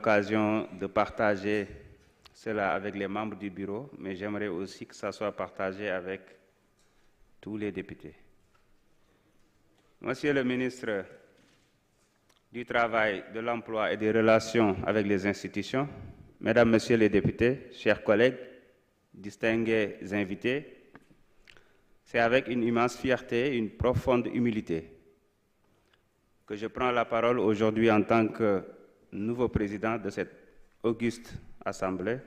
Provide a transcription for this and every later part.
l'occasion de partager cela avec les membres du bureau, mais j'aimerais aussi que ça soit partagé avec tous les députés. Monsieur le ministre du Travail, de l'Emploi et des Relations avec les institutions, Mesdames, Messieurs les députés, chers collègues, distingués invités, c'est avec une immense fierté et une profonde humilité que je prends la parole aujourd'hui en tant que nouveau président de cette auguste Assemblée.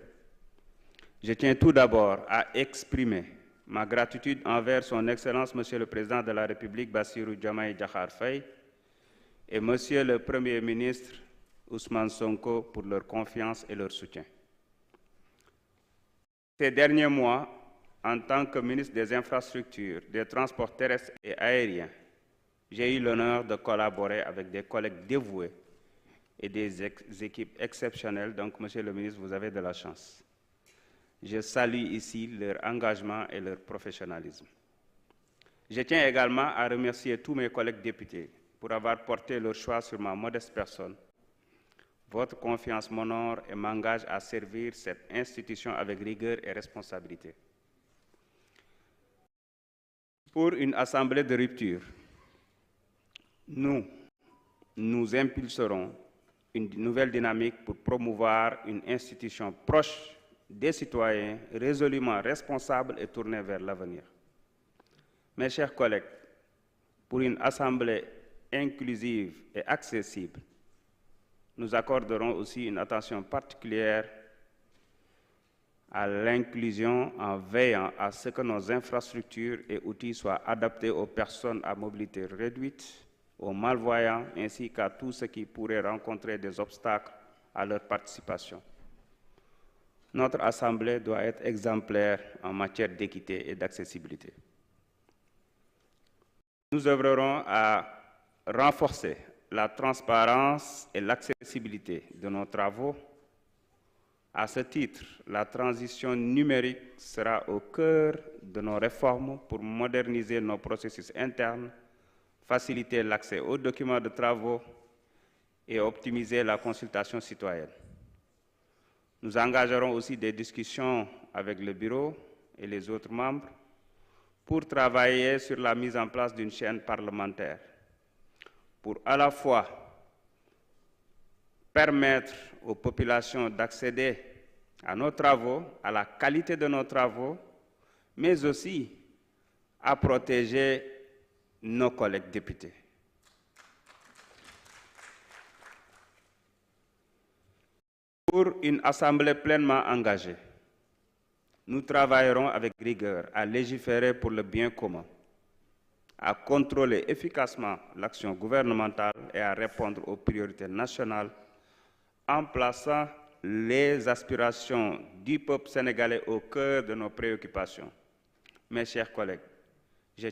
Je tiens tout d'abord à exprimer ma gratitude envers son Excellence, Monsieur le Président de la République, Bassirou Diomaye Diakhar Faye, et Monsieur le Premier ministre, Ousmane Sonko, pour leur confiance et leur soutien. Ces derniers mois, en tant que ministre des Infrastructures, des Transports terrestres et aériens, j'ai eu l'honneur de collaborer avec des collègues dévoués et des équipes exceptionnelles. Donc, Monsieur le ministre, vous avez de la chance. Je salue ici leur engagement et leur professionnalisme. Je tiens également à remercier tous mes collègues députés pour avoir porté leur choix sur ma modeste personne. Votre confiance m'honore et m'engage à servir cette institution avec rigueur et responsabilité. Pour une assemblée de rupture, nous impulserons une nouvelle dynamique pour promouvoir une institution proche des citoyens, résolument responsable et tournée vers l'avenir. Mes chers collègues, pour une assemblée inclusive et accessible, nous accorderons aussi une attention particulière à l'inclusion en veillant à ce que nos infrastructures et outils soient adaptés aux personnes à mobilité réduite, aux malvoyants, ainsi qu'à tous ceux qui pourraient rencontrer des obstacles à leur participation. Notre Assemblée doit être exemplaire en matière d'équité et d'accessibilité. Nous œuvrerons à renforcer la transparence et l'accessibilité de nos travaux. À ce titre, la transition numérique sera au cœur de nos réformes pour moderniser nos processus internes, faciliter l'accès aux documents de travaux et optimiser la consultation citoyenne. Nous engagerons aussi des discussions avec le bureau et les autres membres pour travailler sur la mise en place d'une chaîne parlementaire pour à la fois permettre aux populations d'accéder à nos travaux, à la qualité de nos travaux, mais aussi à protéger nos collègues députés. Pour une assemblée pleinement engagée, nous travaillerons avec rigueur à légiférer pour le bien commun, à contrôler efficacement l'action gouvernementale et à répondre aux priorités nationales en plaçant les aspirations du peuple sénégalais au cœur de nos préoccupations. Mes chers collègues, je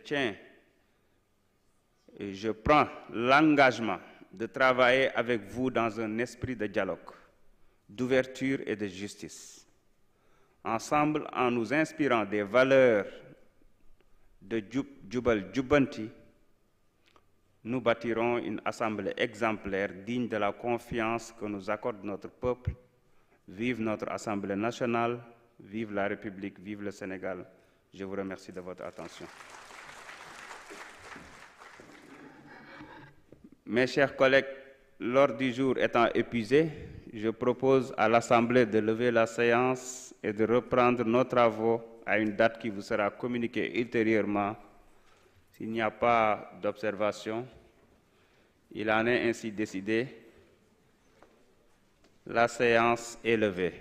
prends l'engagement de travailler avec vous dans un esprit de dialogue, d'ouverture et de justice. Ensemble, en nous inspirant des valeurs de Jubal Jubanti, nous bâtirons une assemblée exemplaire digne de la confiance que nous accorde notre peuple. Vive notre Assemblée nationale, vive la République, vive le Sénégal. Je vous remercie de votre attention. Mes chers collègues, l'ordre du jour étant épuisé, je propose à l'Assemblée de lever la séance et de reprendre nos travaux à une date qui vous sera communiquée ultérieurement. S'il n'y a pas d'observation, il en est ainsi décidé. La séance est levée.